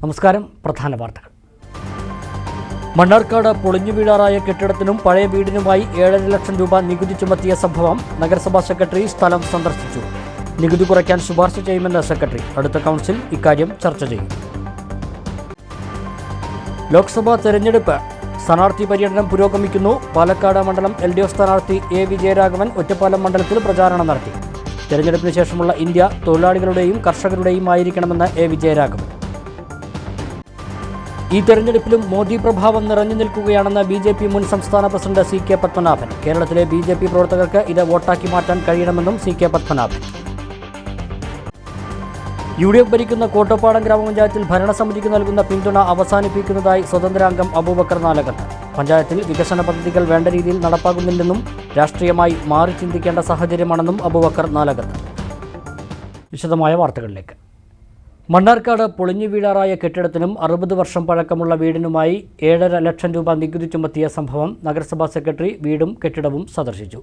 നമസ്കാരം. പ്രധാന വാർത്തകൾ. മണ്ണാർക്കാട് പൊളിഞ്ഞു വീഴാറായ കെട്ടിടത്തിനും പഴയ വീടിനുമായി 7.5 ലക്ഷം രൂപ നികുതി ചുമത്തിയ സംഭവം നഗരസഭാ സെക്രട്ടറി സ്ഥലം സന്ദർശിച്ചു. നികുതി കുറയ്ക്കാൻ ശുപാർശ ചെയ്യുമെന്ന് സെക്രട്ടറി. അടുത്ത കൗൺസിൽ ഇക്കാര്യം ചർച്ച ചെയ്യും. ലോക്സഭാ തെരഞ്ഞെടുപ്പ് സ്ഥാനാർത്ഥി പര്യടനം പുരോഗമിക്കുന്നു. പാലക്കാട് മണ്ഡലം LDF സ്ഥാനാർത്ഥി A. വിജയരാഘവൻ ഒറ്റപ്പാലം മണ്ഡലത്തിൽ പ്രചാരണം നടത്തി. തെരഞ്ഞെടുപ്പിന് ശേഷമുള്ള ഇന്ത്യ തൊഴിലാളികളുടെയും കർഷകരുടെയും ആയിരിക്കണമെന്ന് A. വിജയരാഘവൻ. ഈ തെരഞ്ഞെടുപ്പിലും മോദി പ്രഭാവം നിറഞ്ഞു നിൽക്കുകയാണെന്ന് BJP മുൻ സംസ്ഥാന പ്രസിഡന്റ് CK പത്മനാഭൻ. കേരളത്തിലെ BJP പ്രവർത്തകർക്ക് ഇത് വോട്ടാക്കി മാറ്റാൻ കഴിയണമെന്നും CK പത്മനാഭൻ. UDF ഭരിക്കുന്ന കോട്ടപ്പാടം ഗ്രാമപഞ്ചായത്തിൽ ഭരണസമിതിക്ക് നൽകുന്ന പിന്തുണ അവസാനിപ്പിക്കുന്നതായി സ്വതന്ത്രാംഗം അബൂബക്കർ നാലകത്ത്. പഞ്ചായത്തിൽ വികസന പദ്ധതികൾ വേണ്ട രീതിയിൽ നടപ്പാകുന്നില്ലെന്നും രാഷ്ട്രീയമായി മാറി ചിന്തിക്കേണ്ട സാഹചര്യമാണെന്നും അബൂബക്കർ നാലകത്ത്. വിശദമായ വാർത്തകളിലേക്ക്. മണ്ണാർക്കാട് പൊളിഞ്ഞു വീഴാറായ കെട്ടിടത്തിനും 60 വർഷം പഴക്കമുള്ള വീടിനുമായി 7.5 ലക്ഷം രൂപ നികുതി ചുമത്തിയ സംഭവം നഗരസഭാ സെക്രട്ടറി വീടും കെട്ടിടവും സന്ദർശിച്ചു.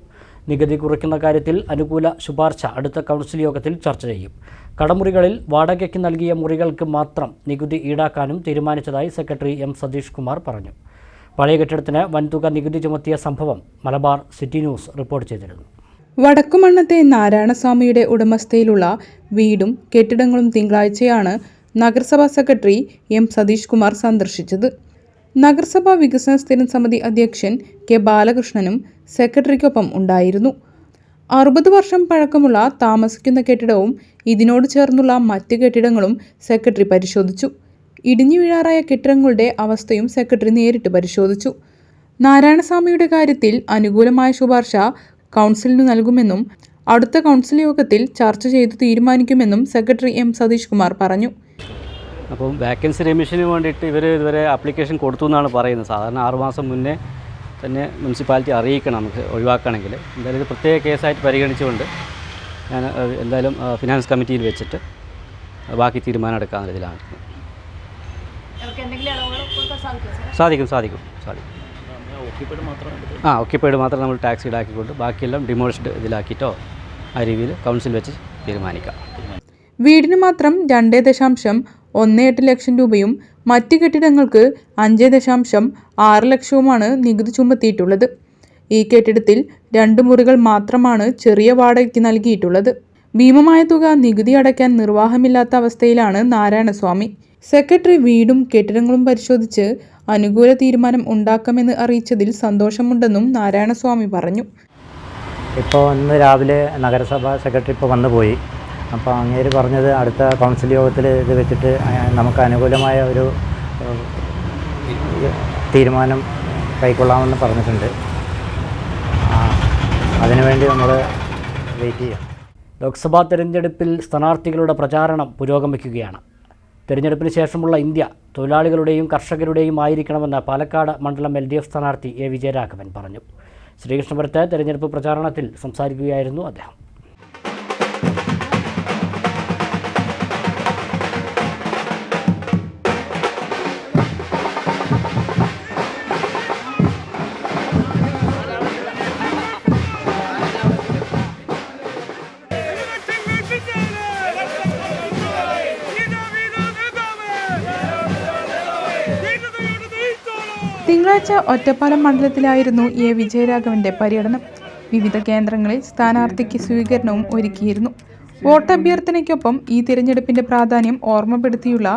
നികുതി കുറയ്ക്കുന്ന കാര്യത്തിൽ അനുകൂല ശുപാർശ അടുത്ത കൗൺസിൽ യോഗത്തിൽ ചർച്ച ചെയ്യും. കടമുറികളിൽ വാടകയ്ക്ക് നൽകിയ മുറികൾക്ക് മാത്രം നികുതി ഈടാക്കാനും തീരുമാനിച്ചതായി സെക്രട്ടറി M. സതീഷ് കുമാർ പറഞ്ഞു. പഴയ കെട്ടിടത്തിന് വൻതുക നികുതി ചുമത്തിയ സംഭവം മലബാർ സിറ്റി ന്യൂസ് റിപ്പോർട്ട് ചെയ്തിരുന്നു. വടക്കുമണ്ണത്തെ നാരായണസ്വാമിയുടെ ഉടമസ്ഥയിലുള്ള വീടും കെട്ടിടങ്ങളും തിങ്കളാഴ്ചയാണ് നഗരസഭാ സെക്രട്ടറി M. സതീഷ് കുമാർ സന്ദർശിച്ചത്. നഗരസഭാ വികസന സ്ഥിരം സമിതി അധ്യക്ഷൻ K. ബാലകൃഷ്ണനും സെക്രട്ടറിക്കൊപ്പം ഉണ്ടായിരുന്നു. 60 വർഷം പഴക്കമുള്ള താമസിക്കുന്ന കെട്ടിടവും ഇതിനോട് ചേർന്നുള്ള മറ്റ് കെട്ടിടങ്ങളും സെക്രട്ടറി പരിശോധിച്ചു. ഇടിഞ്ഞു വീഴാറായ കെട്ടിടങ്ങളുടെ അവസ്ഥയും സെക്രട്ടറി നേരിട്ട് പരിശോധിച്ചു. നാരായണസ്വാമിയുടെ കാര്യത്തിൽ അനുകൂലമായ ശുപാർശ കൗൺസിലിനു നൽകുമെന്നും അടുത്ത കൗൺസിൽ യോഗത്തിൽ ചർച്ച ചെയ്ത് തീരുമാനിക്കുമെന്നും സെക്രട്ടറി M. സതീഷ് കുമാർ പറഞ്ഞു. അപ്പം വാക്കൻസി റിമിഷന് വേണ്ടിയിട്ട് ഇതുവരെ ആപ്ലിക്കേഷൻ കൊടുത്തു എന്നാണ് പറയുന്നത്. സാധാരണ 6 മാസം മുന്നേ തന്നെ മുനിസിപ്പാലിറ്റി അറിയിക്കണം നമുക്ക് ഒഴിവാക്കണമെങ്കിൽ. എന്തായാലും ഇത് പ്രത്യേക കേസായിട്ട് പരിഗണിച്ചുകൊണ്ട് ഞാൻ എന്തായാലും ഫിനാൻസ് കമ്മിറ്റിയിൽ വെച്ചിട്ട് ബാക്കി തീരുമാനം എടുക്കാവുന്ന ഇതിലാണ്. സാധിക്കും. ഓക്യുപ്പൈഡ് മാത്രം നമ്മൾ ടാക്സ് ഈടാക്കിക്കൊണ്ട് ബാക്കിയെല്ലാം ഡിമോളിഷ്ഡ് ഇതിലാക്കിയിട്ടോ ആ രീതിയിൽ കൗൺസിൽ വെച്ച് തീരുമാനിക്കാം. വീടിന് മാത്രം 2.18 ലക്ഷം രൂപയും മറ്റ് കെട്ടിടങ്ങൾക്ക് 5.6 ലക്ഷവുമാണ് നികുതി ചുമത്തിയിട്ടുള്ളത്. ഈ കെട്ടിടത്തിൽ 2 മുറികൾ മാത്രമാണ് ചെറിയ വാടകയ്ക്ക് നൽകിയിട്ടുള്ളത്. ഭീമമായ തുക നികുതി അടയ്ക്കാൻ നിർവാഹമില്ലാത്ത അവസ്ഥയിലാണ് നാരായണസ്വാമി. സെക്രട്ടറി വീടും കെട്ടിടങ്ങളും പരിശോധിച്ച് അനുകൂല തീരുമാനം ഉണ്ടാക്കാമെന്ന് അറിയിച്ചതിൽ സന്തോഷമുണ്ടെന്നും നാരായണസ്വാമി പറഞ്ഞു. ഇപ്പോൾ ഇന്ന് രാവിലെ നഗരസഭാ സെക്രട്ടറി ഇപ്പോൾ വന്നുപോയി. അപ്പോൾ അങ്ങേര് പറഞ്ഞത് അടുത്ത കൗൺസിൽ യോഗത്തിൽ ഇത് വെച്ചിട്ട് നമുക്ക് അനുകൂലമായ ഒരു തീരുമാനം കൈക്കൊള്ളാമെന്ന് പറഞ്ഞിട്ടുണ്ട്. അതിനുവേണ്ടി നമ്മൾ വെയിറ്റ് ചെയ്യാം. ലോക്സഭാ തെരഞ്ഞെടുപ്പിൽ സ്ഥാനാർത്ഥികളുടെ പ്രചാരണം പുരോഗമിക്കുകയാണ്. തെരഞ്ഞെടുപ്പിന് ശേഷമുള്ള ഇന്ത്യ തൊഴിലാളികളുടെയും കർഷകരുടെയും ആയിരിക്കണമെന്ന് പാലക്കാട് മണ്ഡലം LDF സ്ഥാനാർത്ഥി A. വിജയരാഘവൻ പറഞ്ഞു. ശ്രീകൃഷ്ണപുരത്ത് തെരഞ്ഞെടുപ്പ് പ്രചാരണത്തിൽ സംസാരിക്കുകയായിരുന്നു അദ്ദേഹം. തിങ്കളാഴ്ച ഒറ്റപ്പാലം മണ്ഡലത്തിലായിരുന്നു A. വിജയരാഘവന്റെ പര്യടനം. വിവിധ കേന്ദ്രങ്ങളിൽ സ്ഥാനാർത്ഥിക്ക് സ്വീകരണവും ഒരുക്കിയിരുന്നു. വോട്ടഭ്യർത്ഥനയ്ക്കൊപ്പം ഈ തിരഞ്ഞെടുപ്പിന്റെ പ്രാധാന്യം ഓർമ്മപ്പെടുത്തിയുള്ള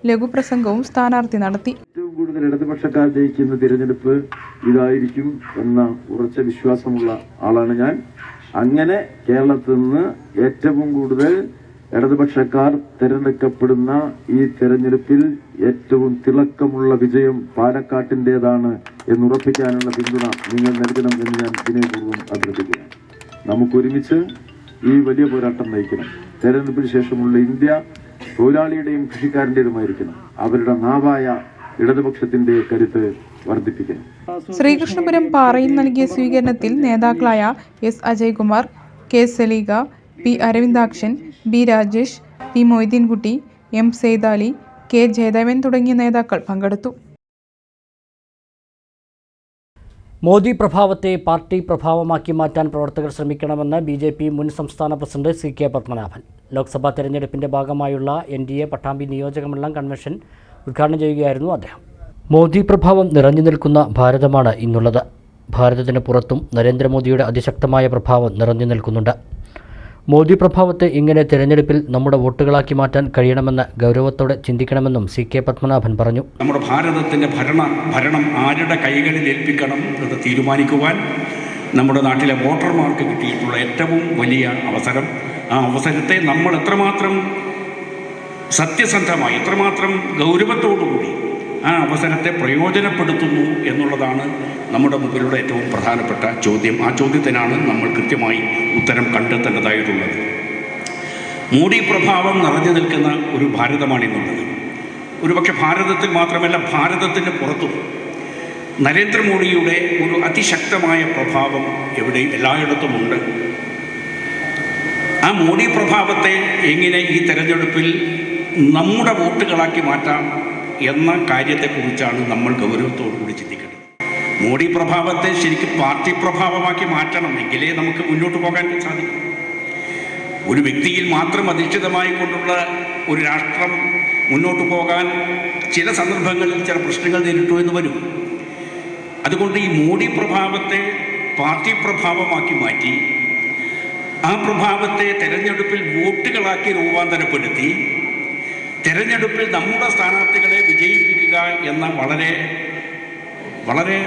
ലഘുപ്രസംഗവും സ്ഥാനാർത്ഥി നടത്തി. ഏറ്റവും കൂടുതൽ ഇടതുപക്ഷക്കാർ ജയിക്കുന്ന തിരഞ്ഞെടുപ്പ് ഇതായിരിക്കും എന്ന ഉറച്ച വിശ്വാസമുള്ള ആളാണ് ഞാൻ. അങ്ങനെ കേരളത്തിൽ നിന്ന് ഏറ്റവും കൂടുതൽ ഇടതുപക്ഷക്കാർ തിരഞ്ഞെടുക്കപ്പെടുന്ന ഈ തെരഞ്ഞെടുപ്പിൽ ഏറ്റവും തിളക്കമുള്ള വിജയം പാലക്കാട്ടിൻ്റെതാണ് എന്നുറപ്പിക്കാനുള്ള പിന്തുണ നിങ്ങൾ നൽകണം എന്ന് ഞാൻ വിനയപൂർവ്വം അഭ്യർത്ഥിക്കുകയാണ്. നമുക്കൊരുമിച്ച് ഈ വലിയ പോരാട്ടം നയിക്കണം. തെരഞ്ഞെടുപ്പിന് ശേഷമുള്ള ഇന്ത്യ തൊഴിലാളിയുടെയും കൃഷിക്കാരൻ്റെതുമായിരിക്കണം. അവരുടെ നാവായ ഇടതുപക്ഷത്തിന്റെ കരുത്ത് വർദ്ധിപ്പിക്കണം. ശ്രീകൃഷ്ണപുരം പാറയിൽ നൽകിയ സ്വീകരണത്തിൽ നേതാക്കളായ S. Ajaykumar, K. Saleega, P. Aravindakshan, B. Rajesh, P. Moideenkutty, M. Seythali, K. Jayadevan തുടങ്ങിയ നേതാക്കൾ പങ്കെടുത്തു. മോദി പ്രഭാവത്തെ പാർട്ടി പ്രഭാവമാക്കി മാറ്റാൻ പ്രവർത്തകർ ശ്രമിക്കണമെന്ന് BJP മുൻ സംസ്ഥാന പ്രസിഡന്റ് CK പത്മനാഭൻ. ലോക്സഭാ തെരഞ്ഞെടുപ്പിന്റെ ഭാഗമായുള്ള NDA പട്ടാമ്പി നിയോജകമണ്ഡലം കൺവെൻഷൻ ഉദ്ഘാടനം ചെയ്യുകയായിരുന്നു അദ്ദേഹം. മോദി പ്രഭാവം നിറഞ്ഞു നിൽക്കുന്ന ഭാരതമാണ് ഇന്നുള്ളത്. ഭാരതത്തിന് പുറത്തും നരേന്ദ്രമോദിയുടെ അതിശക്തമായ പ്രഭാവം നിറഞ്ഞു നിൽക്കുന്നുണ്ട്. മോദി പ്രഭാവത്തെ ഇങ്ങനെ തിരഞ്ഞെടുപ്പിൽ നമ്മുടെ വോട്ടുകളാക്കി മാറ്റാൻ കഴിയണമെന്ന് ഗൗരവത്തോടെ ചിന്തിക്കണമെന്നും CK പത്മനാഭൻ പറഞ്ഞു. നമ്മുടെ ഭാരതത്തിൻ്റെ ഭരണം ആരുടെ കൈകളിൽ ഏൽപ്പിക്കണം എന്ന് തീരുമാനിക്കുവാൻ നമ്മുടെ നാട്ടിലെ വോട്ടർമാർക്ക് കിട്ടിയിട്ടുള്ള ഏറ്റവും വലിയ അവസരം, ആ അവസരത്തെ നമ്മൾ എത്രമാത്രം സത്യസന്ധമായി, എത്രമാത്രം ഗൗരവത്തോടുകൂടി ആ അവസരത്തെ പ്രയോജനപ്പെടുത്തുന്നു എന്നുള്ളതാണ് നമ്മുടെ മുമ്പിലുള്ള ഏറ്റവും പ്രധാനപ്പെട്ട ചോദ്യം. ആ ചോദ്യത്തിനാണ് നമ്മൾ കൃത്യമായി ഉത്തരം കണ്ടെത്തേണ്ടതായിട്ടുള്ളത്. മോഡി പ്രഭാവം നിറഞ്ഞു നിൽക്കുന്ന ഒരു ഭാരതമാണിന്നുള്ളത്. ഒരുപക്ഷെ ഭാരതത്തിൽ മാത്രമല്ല, ഭാരതത്തിന് പുറത്തും നരേന്ദ്രമോദിയുടെ ഒരു അതിശക്തമായ പ്രഭാവം എല്ലായിടത്തുമുണ്ട്. ആ മോഡി പ്രഭാവത്തെ എങ്ങനെ ഈ തെരഞ്ഞെടുപ്പിൽ നമ്മുടെ വോട്ടുകളാക്കി മാറ്റാം എന്ന കാര്യത്തെക്കുറിച്ചാണ് നമ്മൾ ഗൗരവത്തോടുകൂടി ചിന്തിക്കേണ്ടത്. മോഡി പ്രഭാവത്തെ ശരിക്കും പാർട്ടി പ്രഭാവമാക്കി മാറ്റണം, എങ്കിലേ നമുക്ക് മുന്നോട്ട് പോകാൻ സാധിക്കും. ഒരു വ്യക്തിയിൽ മാത്രം അധിഷ്ഠിതമായി കൊണ്ടുള്ള ഒരു രാഷ്ട്രം മുന്നോട്ട് പോകാൻ ചില സന്ദർഭങ്ങളിൽ ചില പ്രശ്നങ്ങൾ നേരിട്ടു എന്ന് വരും. അതുകൊണ്ട് ഈ മോഡി പ്രഭാവത്തെ പാർട്ടി പ്രഭാവമാക്കി മാറ്റി ആ പ്രഭാവത്തെ തെരഞ്ഞെടുപ്പിൽ വോട്ടുകളാക്കി രൂപാന്തരപ്പെടുത്തി തെരഞ്ഞെടുപ്പിൽ നമ്മുടെ സ്ഥാനാർത്ഥികളെ വിജയിപ്പിക്കുക എന്ന വളരെ വളരെ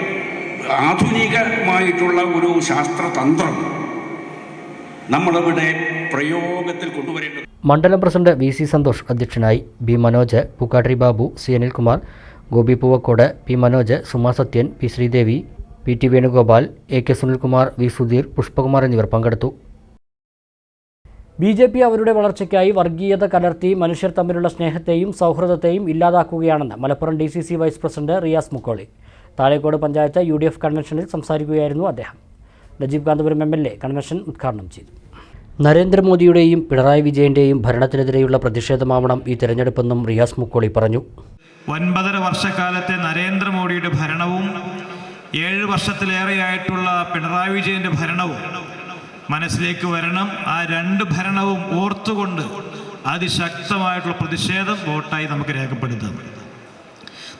ആധുനികമായിട്ടുള്ള ഒരു ശാസ്ത്രതന്ത്രം നമ്മളിവിടെ പ്രയോഗത്തിൽ കൊണ്ടുവരേണ്ടത്. മണ്ഡലം പ്രസിഡന്റ് VC സന്തോഷ് അധ്യക്ഷനായി. B Manoj, Pookkattiri Babu, C Anilkumar, Gopi Poovakkode, P Manoj, Suma Sathyan, P Sridevi, PT Venugopal, AK Sunilkumar, V Sudheer, Pushpakumar എന്നിവർ പങ്കെടുത്തു. BJP അവരുടെ വളർച്ചയ്ക്കായി വർഗീയത കലർത്തി മനുഷ്യർ തമ്മിലുള്ള സ്നേഹത്തെയും സൗഹൃദത്തെയും ഇല്ലാതാക്കുകയാണെന്ന് Malappuram DCC vice president Riyas Mukkoli. Thazhekode panchayat UDF കൺവെൻഷനിൽ സംസാരിക്കുകയായിരുന്നു അദ്ദേഹം. നജീബ് കാന്തപുരം MLA കൺവെൻഷൻ ഉദ്ഘാടനം ചെയ്തു. നരേന്ദ്രമോദിയുടെയും പിണറായി വിജയന്റെയും ഭരണത്തിനെതിരെയുള്ള പ്രതിഷേധമാവണം ഈ തെരഞ്ഞെടുപ്പെന്നും റിയാസ് മുക്കോളി പറഞ്ഞു. 9.5 വർഷക്കാലത്തെ നരേന്ദ്രമോദിയുടെ ഭരണവും 7 വർഷത്തിലേറെയായിട്ടുള്ള പിണറായി വിജയന്റെ ഭരണവും മനസ്സിലേക്ക് വരണം. ആ 2 ഭരണവും ഓർത്തുകൊണ്ട് അതിശക്തമായിട്ടുള്ള പ്രതിഷേധം വോട്ടായി നമുക്ക് രേഖപ്പെടുത്താം.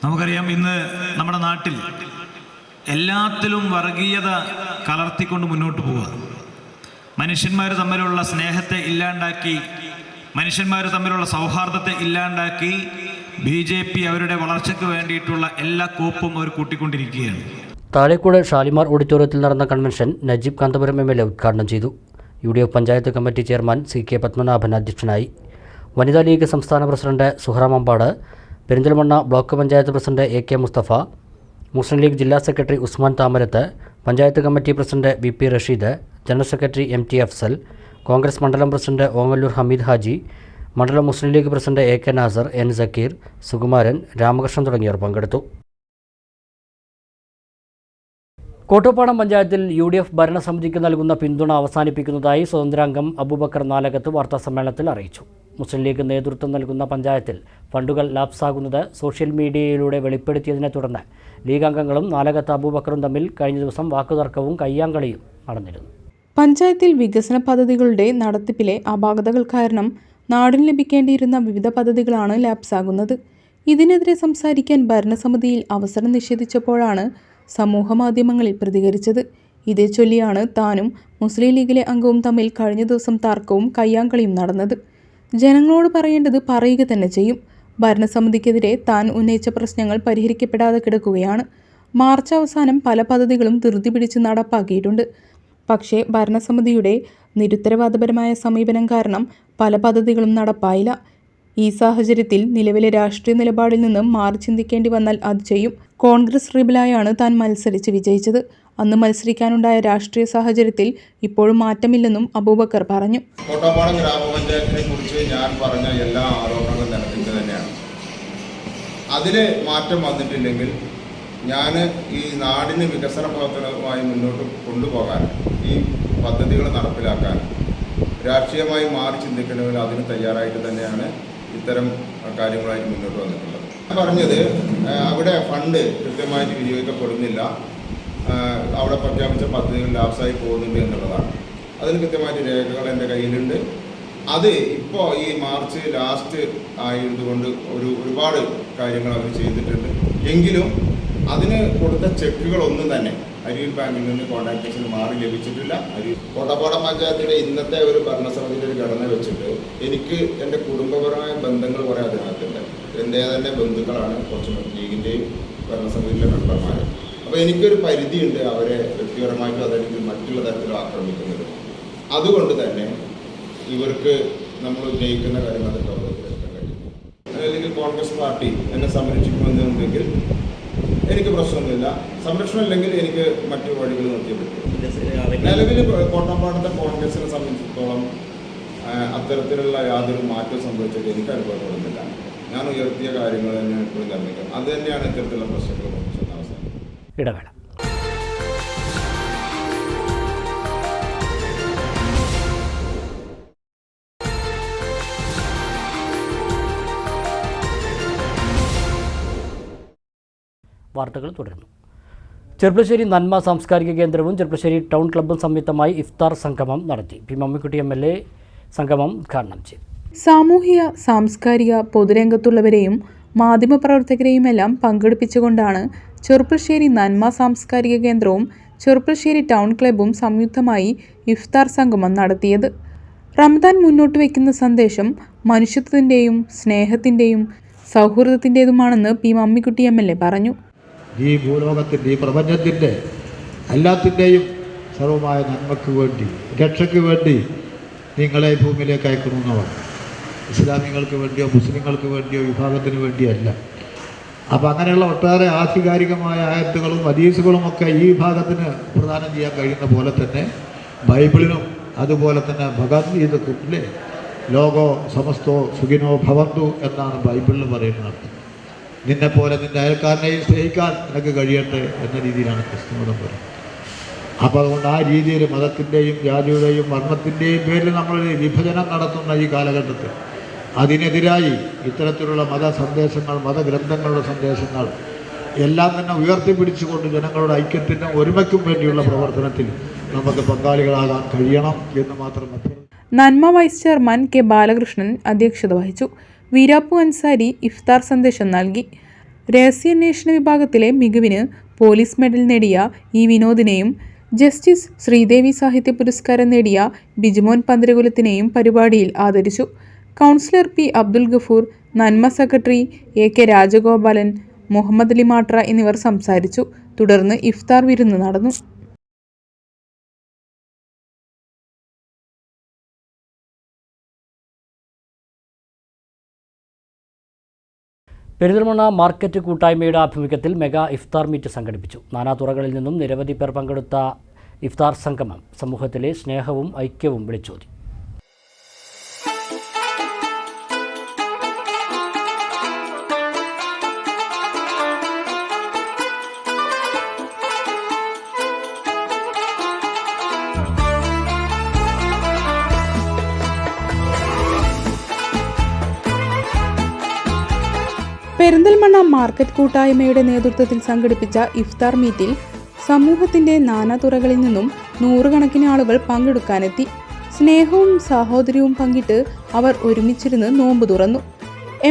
നമുക്കറിയാം, ഇന്ന് നമ്മുടെ നാട്ടിൽ എല്ലാത്തിലും വർഗീയത കലർത്തിക്കൊണ്ട് മുന്നോട്ട് പോവുക. മനുഷ്യന്മാർ തമ്മിലുള്ള സ്നേഹത്തെ ഇല്ലാണ്ടാക്കി, മനുഷ്യന്മാർ തമ്മിലുള്ള സൗഹാർദ്ദത്തെ ഇല്ലാണ്ടാക്കി BJP അവരുടെ വളർച്ചയ്ക്ക് വേണ്ടിയിട്ടുള്ള എല്ലാ കോപ്പും അവർ കൂട്ടിക്കൊണ്ടിരിക്കുകയാണ്. താഴേക്കോട് ഷാലിമാർ ഓഡിറ്റോറിയത്തിൽ നടന്ന കൺവെൻഷൻ നജീബ് കാന്തപുരം MLA ഉദ്ഘാടനം ചെയ്തു. UDF panchayat committee chairman CK Padmanabhan അധ്യക്ഷനായി. വനിതാ ലീഗ് സംസ്ഥാന president Suhara Mambad, Perinthalmanna block panchayat president AK Mustafa, Muslim League ജില്ലാ secretary Usman Thamarath, panchayat committee president VP Rasheed, general secretary MT Afsal, Congress മണ്ഡലം പ്രസിഡന്റ് ഓങ്ങല്ലൂർ ഹമീദ് ഹാജി, മണ്ഡലം Muslim League president AK Nasar, N Sakkeer, Sukumaran, Ramakrishnan തുടങ്ങിയവർ പങ്കെടുത്തു. കോട്ടോപ്പാടം പഞ്ചായത്തിൽ UDF ഭരണസമിതിക്ക് നൽകുന്ന പിന്തുണ അവസാനിപ്പിക്കുന്നതായി സ്വതന്ത്രാംഗം അബൂബക്കർ നാലകത്ത് വാർത്താസമ്മേളനത്തിൽ അറിയിച്ചു. മുസ്ലിം ലീഗ് നേതൃത്വം നൽകുന്ന പഞ്ചായത്തിൽ ഫണ്ടുകൾ ലാപ്സാകുന്നത് സോഷ്യൽ മീഡിയയിലൂടെ വെളിപ്പെടുത്തിയതിനെ തുടർന്ന് ലീഗ് അംഗങ്ങളും നാലകത്ത് അബൂബക്കറും തമ്മിൽ കഴിഞ്ഞ ദിവസം വാക്കുതർക്കവും കയ്യാങ്കളിയും നടന്നിരുന്നു. പഞ്ചായത്തിൽ വികസന പദ്ധതികളുടെ നടത്തിപ്പിലെ അപാകതകൾ കാരണം നാടിന് ലഭിക്കേണ്ടിയിരുന്ന വിവിധ പദ്ധതികളാണ് ലാപ്സാകുന്നത്. ഇതിനെതിരെ സംസാരിക്കാൻ ഭരണസമിതിയിൽ അവസരം നിഷേധിച്ചപ്പോഴാണ് സമൂഹമാധ്യമങ്ങളിൽ പ്രതികരിച്ചത്. ഇതേ ചൊല്ലിയാണ് താനും മുസ്ലിം ലീഗിലെ അംഗവും തമ്മിൽ കഴിഞ്ഞ ദിവസം തർക്കവും കയ്യാങ്കളിയും നടന്നത്. ജനങ്ങളോട് പറയേണ്ടത് പറയുക തന്നെ ചെയ്യും. ഭരണസമിതിക്കെതിരെ താൻ ഉന്നയിച്ച പ്രശ്നങ്ങൾ പരിഹരിക്കപ്പെടാതെ കിടക്കുകയാണ്. മാർച്ച് അവസാനം പല പദ്ധതികളും ധൃതി പിടിച്ച് നടപ്പാക്കിയിട്ടുണ്ട്. പക്ഷേ ഭരണസമിതിയുടെ നിരുത്തരവാദപരമായ സമീപനം കാരണം പല പദ്ധതികളും നടപ്പായില്ല. ഈ സാഹചര്യത്തിൽ നിലവിലെ രാഷ്ട്രീയ നിലപാടിൽ നിന്നും മാറി ചിന്തിക്കേണ്ടി വന്നാൽ അത് ചെയ്യും. കോൺഗ്രസ് റിബലായാണ് താൻ മത്സരിച്ച് വിജയിച്ചത്. അന്ന് മത്സരിക്കാനുണ്ടായ രാഷ്ട്രീയ സാഹചര്യത്തിൽ ഇപ്പോഴും മാറ്റമില്ലെന്നും അബൂബക്കർ പറഞ്ഞു. കോട്ടപ്പാടം ഗ്രാമപഞ്ചായത്തിനെ കുറിച്ച് ഞാൻ പറഞ്ഞ എല്ലാ ആരോപണങ്ങളും നിലനിൽക്കുക തന്നെയാണ്. അതിൽ മാറ്റം വന്നിട്ടില്ലെങ്കിൽ ഞാൻ ഈ നാടിന് വികസന പ്രവർത്തനവുമായി മുന്നോട്ട് കൊണ്ടുപോകാൻ, ഈ പദ്ധതികൾ നടപ്പിലാക്കാൻ രാഷ്ട്രീയമായി മാറി ചിന്തിക്കണമെങ്കിൽ അതിന് തയ്യാറായിട്ട് തന്നെയാണ് ഇത്തരം കാര്യങ്ങളായിട്ട് മുന്നോട്ട് വന്നിട്ടുള്ളത്. പറഞ്ഞത് അവിടെ ഫണ്ട് കൃത്യമായിട്ട് വിനിയോഗിക്കപ്പെടുന്നില്ല, അവിടെ പ്രഖ്യാപിച്ച പദ്ധതികൾ ലാപ്സായി പോകുന്നുണ്ട് എന്നുള്ളതാണ്. അതിന് കൃത്യമായിട്ട് രേഖകൾ എൻ്റെ കയ്യിലുണ്ട്. അത് ഇപ്പോൾ ഈ മാർച്ച് ലാസ്റ്റ് ആയതുകൊണ്ട് ഒരുപാട് കാര്യങ്ങൾ അവർ ചെയ്തിട്ടുണ്ട്. എങ്കിലും അതിന് കൊടുത്ത ചെക്കുകളൊന്നും തന്നെ അരിയൂർ ബാങ്കിൽ നിന്ന് കോൺട്രാക്ടേഴ്സിന് മാറി ലഭിച്ചിട്ടില്ല. കോട്ടപ്പാടം പഞ്ചായത്തിലെ ഇന്നത്തെ ഒരു ഭരണസമിതിയുടെ ഒരു ഘടന വെച്ചിട്ട് എനിക്ക് എൻ്റെ കുടുംബപരമായ ബന്ധങ്ങൾ കുറേ അതിനകത്തുണ്ട്. എൻ്റെ തന്നെ ബന്ധുക്കളാണ് കുറച്ച് ലീഗിൻ്റെയും ഭരണസമിതിയിലെ മെമ്പർമാർ. അപ്പോൾ എനിക്കൊരു പരിധിയുണ്ട് അവരെ വ്യക്തിപരമായിട്ടും അതെനിക്ക് മറ്റുള്ള തരത്തിൽ ആക്രമിക്കുന്നത്. അതുകൊണ്ട് തന്നെ ഇവർക്ക് നമ്മൾ ഉന്നയിക്കുന്ന കാര്യങ്ങൾ അത് ഗൗരവത്തിലെടുക്കാൻ കഴിയും. അല്ലെങ്കിൽ കോൺഗ്രസ് പാർട്ടി എന്നെ സംരക്ഷിക്കുമെന്നുണ്ടെങ്കിൽ എനിക്ക് പ്രശ്നമൊന്നുമില്ല. സംരക്ഷണം ഇല്ലെങ്കിൽ എനിക്ക് മറ്റു വഴികൾ നോക്കിയേ പറ്റും. നിലവിൽ കോട്ടപ്പാടത്തെ കോൺഗ്രസിനെ സംബന്ധിച്ചിടത്തോളം അത്തരത്തിലുള്ള യാതൊരു മാറ്റം സംഭവിച്ചിട്ട് എനിക്ക് അനുഭവപ്പെടുന്നില്ല. ഞാൻ ഉയർത്തിയ കാര്യങ്ങൾ തന്നെ ഇപ്പോഴും നിർമ്മിക്കാം. അത് തന്നെയാണ് ഇത്തരത്തിലുള്ള പ്രശ്നങ്ങൾ അവസാനം. ഇടവേള. വാർത്തകൾ തുടരുന്നു. ചെർപ്പശ്ശേരി നന്മ സാംസ്കാരിക കേന്ദ്രവും ചെർപ്പശ്ശേരി ടൗൺ ക്ലബ്ബും സംയുക്തമായി ഇഫ്താർ സംഗമം നടത്തി. പി മമ്മിക്കുട്ടി MLA സംഗമം ഉദ്ഘാടനം ചെയ്തു. സാമൂഹിക സാംസ്കാരിക പൊതുരംഗത്തുള്ളവരെയും മാധ്യമപ്രവർത്തകരെയുമെല്ലാം പങ്കെടുപ്പിച്ചുകൊണ്ടാണ് ചെർപ്പശ്ശേരി നന്മ സാംസ്കാരിക കേന്ദ്രവും ചെർപ്പശ്ശേരി ടൗൺ ക്ലബ്ബും സംയുക്തമായി ഇഫ്താർ സംഗമം നടത്തിയത്. റമദാൻ മുന്നോട്ട് വയ്ക്കുന്ന സന്ദേശം മനുഷ്യത്വത്തിൻ്റെയും സ്നേഹത്തിൻ്റെയും സൗഹൃദത്തിൻ്റെതുമാണെന്ന് പി മമ്മിക്കുട്ടി MLA പറഞ്ഞു. ഈ ഭൂലോകത്തിൻ്റെ ഈ പ്രപഞ്ചത്തിൻ്റെ എല്ലാത്തിൻ്റെയും സർവമായ നന്മയ്ക്ക് വേണ്ടി രക്ഷയ്ക്ക് വേണ്ടി നിങ്ങളെ ഭൂമിയിലേക്ക് അയക്കണമെന്നവർ ഇസ്ലാമികൾക്ക് വേണ്ടിയോ മുസ്ലിങ്ങൾക്ക് വേണ്ടിയോ വിഭാഗത്തിന് വേണ്ടിയല്ല. അപ്പോൾ അങ്ങനെയുള്ള ഒട്ടേറെ ആധികാരികമായ ആയത്തുകളും ഹദീസുകളും ഒക്കെ ഈ വിഭാഗത്തിന് പ്രദാനം ചെയ്യാൻ കഴിയുന്ന പോലെ തന്നെ ബൈബിളിനും അതുപോലെ തന്നെ ഭഗവത്ഗീതക്കും ഇല്ലേ, ലോകോ സമസ്തോ സുഖിനോ ഭവന്തു എന്നാണ് ബൈബിളിൽ പറയുന്നത്. നിന്നെപ്പോലെ നിൻ്റെ അയൽക്കാരനെയും സ്നേഹിക്കാൻ നിനക്ക് കഴിയട്ടെ എന്ന രീതിയിലാണ് ക്രിസ്തുമതം പറയുന്നത്. അപ്പോൾ അതുകൊണ്ട് ആ രീതിയിൽ മതത്തിൻ്റെയും ജാതിയുടെയും വർണ്ണത്തിൻ്റെയും പേരിൽ നമ്മൾ വിഭജനം നടത്തുന്ന ഈ കാലഘട്ടത്തിൽ അതിനെതിരായി ഇത്തരത്തിലുള്ള മത സന്ദേശങ്ങൾ, മതഗ്രന്ഥങ്ങളുടെ സന്ദേശങ്ങൾ എല്ലാം തന്നെ ഉയർത്തിപ്പിടിച്ചുകൊണ്ട് ജനങ്ങളുടെ ഐക്യത്തിനും ഒരുമയ്ക്കും വേണ്ടിയുള്ള പ്രവർത്തനത്തിൽ നമുക്ക് പങ്കാളികളാകാൻ കഴിയണം എന്ന് മാത്രം. നന്മ വൈസ് ചെയർമാൻ കെ ബാലകൃഷ്ണൻ അധ്യക്ഷത വഹിച്ചു. വീരാപ്പു അൻസാരി ഇഫ്താർ സന്ദേശം നൽകി. രഹസ്യാന്വേഷണ വിഭാഗത്തിലെ മികവിന് പോലീസ് മെഡൽ നേടിയ ഇ വിനോദിനെയും ജസ്റ്റിസ് ശ്രീദേവി സാഹിത്യ പുരസ്കാരം നേടിയ ബിജുമോൻ പന്തരകുലത്തിനെയും പരിപാടിയിൽ ആദരിച്ചു. കൗൺസിലർ പി അബ്ദുൽ ഗഫൂർ, നന്മ സെക്രട്ടറി AK രാജഗോപാലൻ, മുഹമ്മദ് അലി മാട്ര എന്നിവർ സംസാരിച്ചു. തുടർന്ന് ഇഫ്താർ വിരുന്ന് നടന്നു. പെരിന്തൽമണ്ണ മാർക്കറ്റ് കൂട്ടായ്മയുടെ ആഭിമുഖ്യത്തിൽ മെഗാ ഇഫ്താർ മീറ്റ് സംഘടിപ്പിച്ചു. നാനാതുറകളിൽ നിന്നും നിരവധി പേർ പങ്കെടുത്ത ഇഫ്താർ സംഗമം സമൂഹത്തിലെ സ്നേഹവും ഐക്യവും വിളിച്ചോതി. പെരിന്തൽമണ്ണ മാർക്കറ്റ് കൂട്ടായ്മയുടെ നേതൃത്വത്തിൽ സംഘടിപ്പിച്ച ഇഫ്താർ മീറ്റിൽ സമൂഹത്തിന്റെ നാനാതുറകളിൽ നിന്നും നൂറുകണക്കിന് ആളുകൾ പങ്കെടുക്കാനെത്തി. സ്നേഹവും സാഹോദര്യവും പങ്കിട്ട് അവർ ഒരുമിച്ചിരുന്ന് നോമ്പ് തുറന്നു.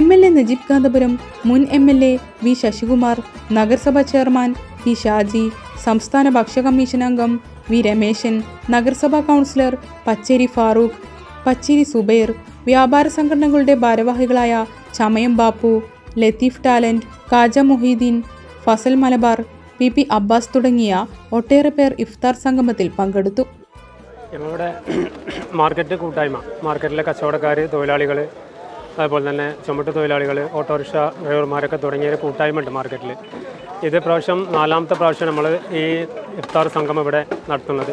MLA നജീബ് കാന്തപുരം, മുൻ MLA വി ശശികുമാർ, നഗരസഭാ ചെയർമാൻ പി ഷാജി, സംസ്ഥാന ഭക്ഷ്യ കമ്മീഷൻ അംഗം വി രമേശൻ, നഗരസഭാ കൗൺസിലർ പച്ചേരി ഫാറൂഖ്, പച്ചേരി സുബൈർ, വ്യാപാര സംഘടനകളുടെ ഭാരവാഹികളായ ചമയം ബാപ്പു, ലത്തീഫ് ടാലന്റ്, കാജ മൊഹീദ്ദീൻ, ഫസൽ മലബാർ, PP അബ്ബാസ് തുടങ്ങിയ ഒട്ടേറെ പേർ ഇഫ്താർ സംഗമത്തിൽ പങ്കെടുത്തു. ഞങ്ങളുടെ മാർക്കറ്റ് കൂട്ടായ്മ, മാർക്കറ്റിലെ കച്ചവടക്കാർ, തൊഴിലാളികൾ, അതുപോലെ തന്നെ ചുമട്ട് തൊഴിലാളികൾ, ഓട്ടോറിക്ഷ ഡ്രൈവർമാരൊക്കെ തുടങ്ങിയ ഒരു കൂട്ടായ്മ ഉണ്ട് മാർക്കറ്റിൽ. ഇത് പ്രാവശ്യം 4ാമത്തെ പ്രാവശ്യം നമ്മൾ ഈ ഇഫ്താർ സംഗമം ഇവിടെ നടത്തുന്നത്.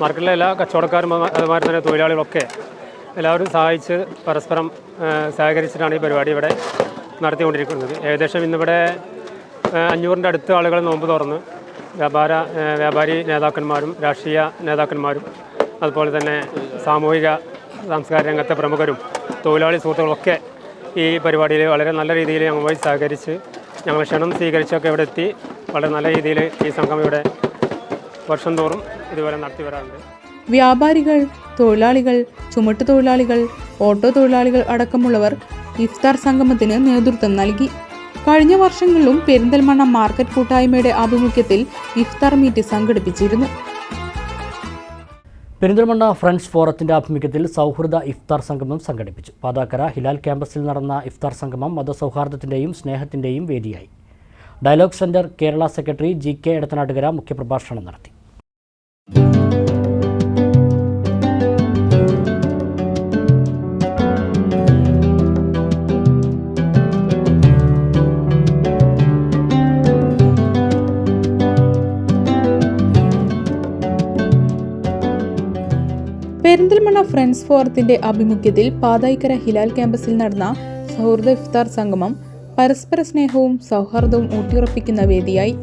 മാർക്കറ്റിലെ എല്ലാ കച്ചവടക്കാരും അതുമാതിരി തന്നെ തൊഴിലാളികളൊക്കെ എല്ലാവരും സഹായിച്ച് പരസ്പരം സഹകരിച്ചിട്ടാണ് ഈ പരിപാടി ഇവിടെ നടത്തിക്കൊണ്ടിരിക്കുന്നത്. ഏകദേശം ഇന്നിവിടെ 500-ൻ്റെ അടുത്ത് ആളുകൾ നോമ്പ് തുറന്ന് വ്യാപാരി നേതാക്കന്മാരും രാഷ്ട്രീയ നേതാക്കന്മാരും അതുപോലെ തന്നെ സാമൂഹിക സാംസ്കാരിക രംഗത്തെ പ്രമുഖരും തൊഴിലാളി സുഹൃത്തുക്കളൊക്കെ ഈ പരിപാടിയിൽ വളരെ നല്ല രീതിയിൽ ഞങ്ങളുമായി സഹകരിച്ച് ഞങ്ങൾ ക്ഷണം സ്വീകരിച്ചൊക്കെ ഇവിടെ എത്തി വളരെ നല്ല രീതിയിൽ ഈ സംഘം ഇവിടെ വർഷം തോറും ഇതുവരെ നടത്തി വരാറുണ്ട്. വ്യാപാരികൾ, തൊഴിലാളികൾ, ചുമട്ടുതൊഴിലാളികൾ, ഓട്ടോ തൊഴിലാളികൾ അടക്കമുള്ളവർ ഇഫ്താർ സംഗമത്തിന് നേതൃത്വം നൽകി. കഴിഞ്ഞ വർഷങ്ങളിലും പെരിന്തൽമണ്ണ മാർക്കറ്റ് കൂട്ടായ്മയുടെ ആഭിമുഖ്യത്തിൽ ഇഫ്താർ മീറ്റ് സംഘടിപ്പിച്ചിരുന്നു. പെരിന്തൽമണ്ണ ഫ്രണ്ട്സ് ഫോറത്തിന്റെ ആഭിമുഖ്യത്തിൽ സൗഹൃദ ഇഫ്താർ സംഗമം സംഘടിപ്പിച്ചു. പാതാക്കര ഹിലാൽ ക്യാമ്പസിൽ നടന്ന ഇഫ്താർ സംഗമം മതസൗഹാർദ്ദത്തിന്റെയും സ്നേഹത്തിന്റെയും വേദിയായി. Dialogue centre Kerala secretary GK Edathanattukara മുഖ്യപ്രഭാഷണം നടത്തി. പെരിന്തൽമണ്ണ ഫ്രണ്ട്സ് ഫോറത്തിന്റെ ആഭിമുഖ്യത്തിൽ പാതായിക്കര ഹിലാൽ ക്യാമ്പസിൽ നടന്ന സൗഹൃദ ഇഫ്താർ സംഗമം പരസ്പര സ്നേഹവും സൗഹാർദ്ദവും ഊട്ടിയുറപ്പിക്കുന്ന വേദിയായി.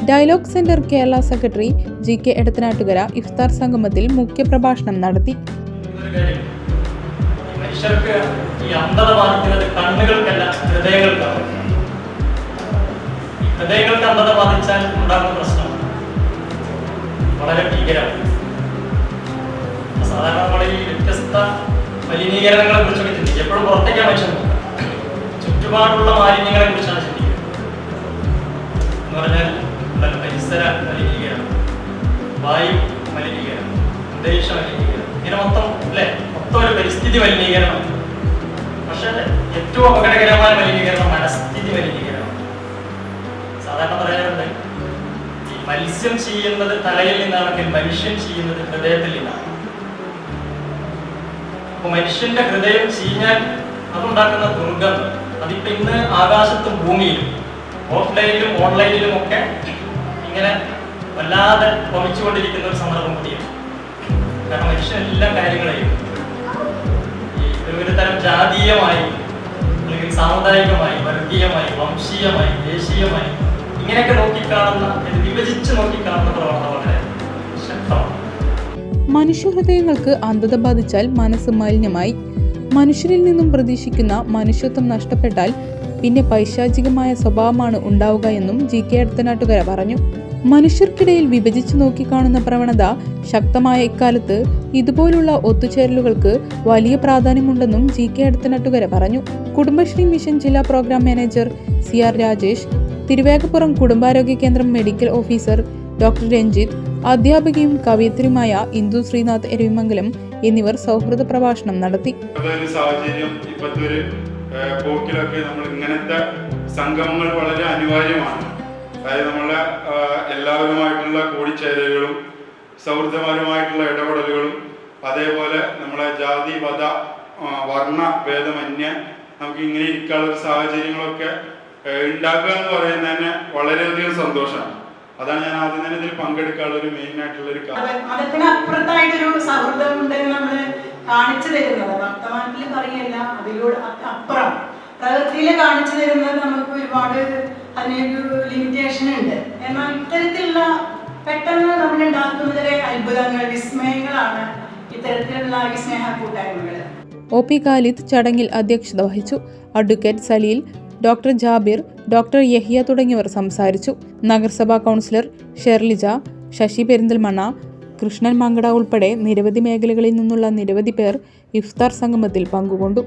Dialogue centre Kerala secretary GK Edathanattukara ഇഫ്താർ സംഗമത്തിൽ മുഖ്യപ്രഭാഷണം നടത്തി. മനുഷ്യർക്ക് ഈ അന്ധത ബാധിക്കുന്നത് കണ്ണുകൾക്കല്ല, ഹൃദയങ്ങൾക്കാണ്. ഹൃദയങ്ങൾക്ക് അന്ധത ബാധിച്ചാൽ ഉണ്ടാകുന്ന പ്രശ്നം വളരെ ഭീകരമാണ്. സാധാരണ നമ്മൾ ഈ വ്യത്യസ്ത മലിനീകരണങ്ങളെ കുറിച്ചൊക്കെ ചിന്തിക്കും. എപ്പോഴും പുറത്തേക്കാൻ മനുഷ്യൻ ചുറ്റുപാടുള്ള മാലിന്യങ്ങളെ കുറിച്ചാണ് ചിന്തിക്കുന്നത്. എന്ന് പറഞ്ഞാൽ പരിസര മലിനീകരണം, വായു മലിനീകരണം, അന്തരീക്ഷ മലിനീകരണം, ഇങ്ങനെ മൊത്തം ഒരു പരിസ്ഥിതി മലിനീകരണം. പക്ഷെ ഏറ്റവും അപകടകരമായ മലിനീകരണം മനസ്ഥിതി മലിനീകരണം. സാധാരണ പറയാറുണ്ട്, ഈ മത്സ്യം ചെയ്യുന്നത് തലയിൽ നിന്നാണെങ്കിൽ മനുഷ്യൻ ചെയ്യുന്നത് ഹൃദയത്തിൽ നിന്നാണ്. അപ്പൊ മനുഷ്യന്റെ ഹൃദയം ചീഞ്ഞാൽ അതുണ്ടാക്കുന്ന ദുർഗന്ധം അതിപ്പോ ഇന്ന് ആകാശത്തും ഭൂമിയിലും ഓഫ്ലൈനിലും ഓൺലൈനിലും ഒക്കെ ഇങ്ങനെ വല്ലാതെ ഭമിച്ചുകൊണ്ടിരിക്കുന്ന ഒരു സന്ദർഭം കൂടിയാണ്. കാരണം മനുഷ്യൻ എല്ലാ കാര്യങ്ങളെയും ഒരു തരം ജാതീയമായി അല്ലെങ്കിൽ സാമുദായികമായി, വർഗീയമായി, വംശീയമായി, ദേശീയമായി ഇങ്ങനെയൊക്കെ നോക്കിക്കാണുന്ന, വിഭജിച്ച് നോക്കിക്കാണുന്ന പ്രവണത വളരെ ശക്തമാണ്. മനുഷ്യഹൃദയങ്ങൾക്ക് അന്ധത ബാധിച്ചാൽ മനസ്സ് മലിനമായി. മനുഷ്യരിൽ നിന്നും പ്രതീക്ഷിക്കുന്ന മനുഷ്യത്വം നഷ്ടപ്പെട്ടാൽ പിന്നെ പൈശാചികമായ സ്വഭാവമാണ് ഉണ്ടാവുക എന്നും GK എടത്തനാട്ടുകര പറഞ്ഞു. മനുഷ്യർക്കിടയിൽ വിഭജിച്ചു നോക്കിക്കാണുന്ന പ്രവണത ശക്തമായ ഇക്കാലത്ത് ഇതുപോലുള്ള ഒത്തുചേരലുകൾക്ക് വലിയ പ്രാധാന്യമുണ്ടെന്നും GK എടത്തനാട്ടുകര പറഞ്ഞു. കുടുംബശ്രീ മിഷൻ ജില്ലാ programme manager CR Rajesh, Thiruvegappuram കുടുംബാരോഗ്യ കേന്ദ്രം മെഡിക്കൽ ഓഫീസർ ഡോക്ടർ രഞ്ജിത്ത്, അധ്യാപികയും കവയിത്രിയുമായ ഇന്ദു ശ്രീനാഥ് എരവിമംഗലം എന്നിവർ സൗഹൃദ പ്രഭാഷണം നടത്തി. സാഹചര്യം ഇപ്പോഴത്തെ ഒരു പോക്കിലൊക്കെ നമ്മൾ ഇങ്ങനത്തെ സംഗമങ്ങൾ വളരെ അനിവാര്യമാണ്. അതായത് നമ്മളെ എല്ലാവരുമായിട്ടുള്ള കൂടിച്ചേരലുകളും സൗഹൃദപരമായിട്ടുള്ള ഇടപെടലുകളും അതേപോലെ നമ്മളെ ജാതി മത വർണ്ണ ഭേദമന്യേ നമുക്ക് ഇങ്ങനെ ഇരിക്കാനുള്ള സാഹചര്യങ്ങളൊക്കെ ഉണ്ടാക്കുക എന്ന് പറയുന്നതിന് വളരെയധികം സന്തോഷമാണ്. അതാണ് ഞാൻ ആദ്യം തന്നെ ഇതിൽ പങ്കെടുക്കാനുള്ള ഒരു മെയിൻ ആയിട്ടുള്ള ഒരു കാര്യം. മതത്തിനപ്പുറത്തായിട്ടൊരു സൗഹൃദം ഉണ്ടെന്ന് നമ്മൾ കാണിച്ചു തരുന്നത് വർത്തമാനത്തിൽ പറയല്ല, അതിലൂടെ അപ്പുറം പ്രവൃത്തിയിൽ കാണിച്ചു തരുന്നത് നമുക്ക് ഒരുപാട് അതിനൊരു ലിമിറ്റേഷൻ ഉണ്ട്. എന്നാൽ ഇത്തരത്തിലുള്ള പെട്ടെന്ന് നമ്മൾ ഉണ്ടാക്കുന്നതിലെ അത്ഭുതങ്ങൾ, വിസ്മയങ്ങളാണ് ഇത്തരത്തിലുള്ള ഈ സ്നേഹ കൂട്ടായ്മകൾ. OP ഖാലിദ് ചടങ്ങിൽ അധ്യക്ഷത വഹിച്ചു. Advocate Saleel, doctor Jabir, doctor Yahiya തുടങ്ങിയവർ സംസാരിച്ചു. നഗരസഭാ കൗൺസിലർ ഷെർലിജ, ശശി പെരിന്തൽമണ്ണ, കൃഷ്ണൻ മങ്കട ഉൾപ്പെടെ നിരവധി മേഖലകളിൽ നിന്നുള്ള നിരവധി പേർ ഇഫ്താർ സംഗമത്തിൽ പങ്കുകൊണ്ടു.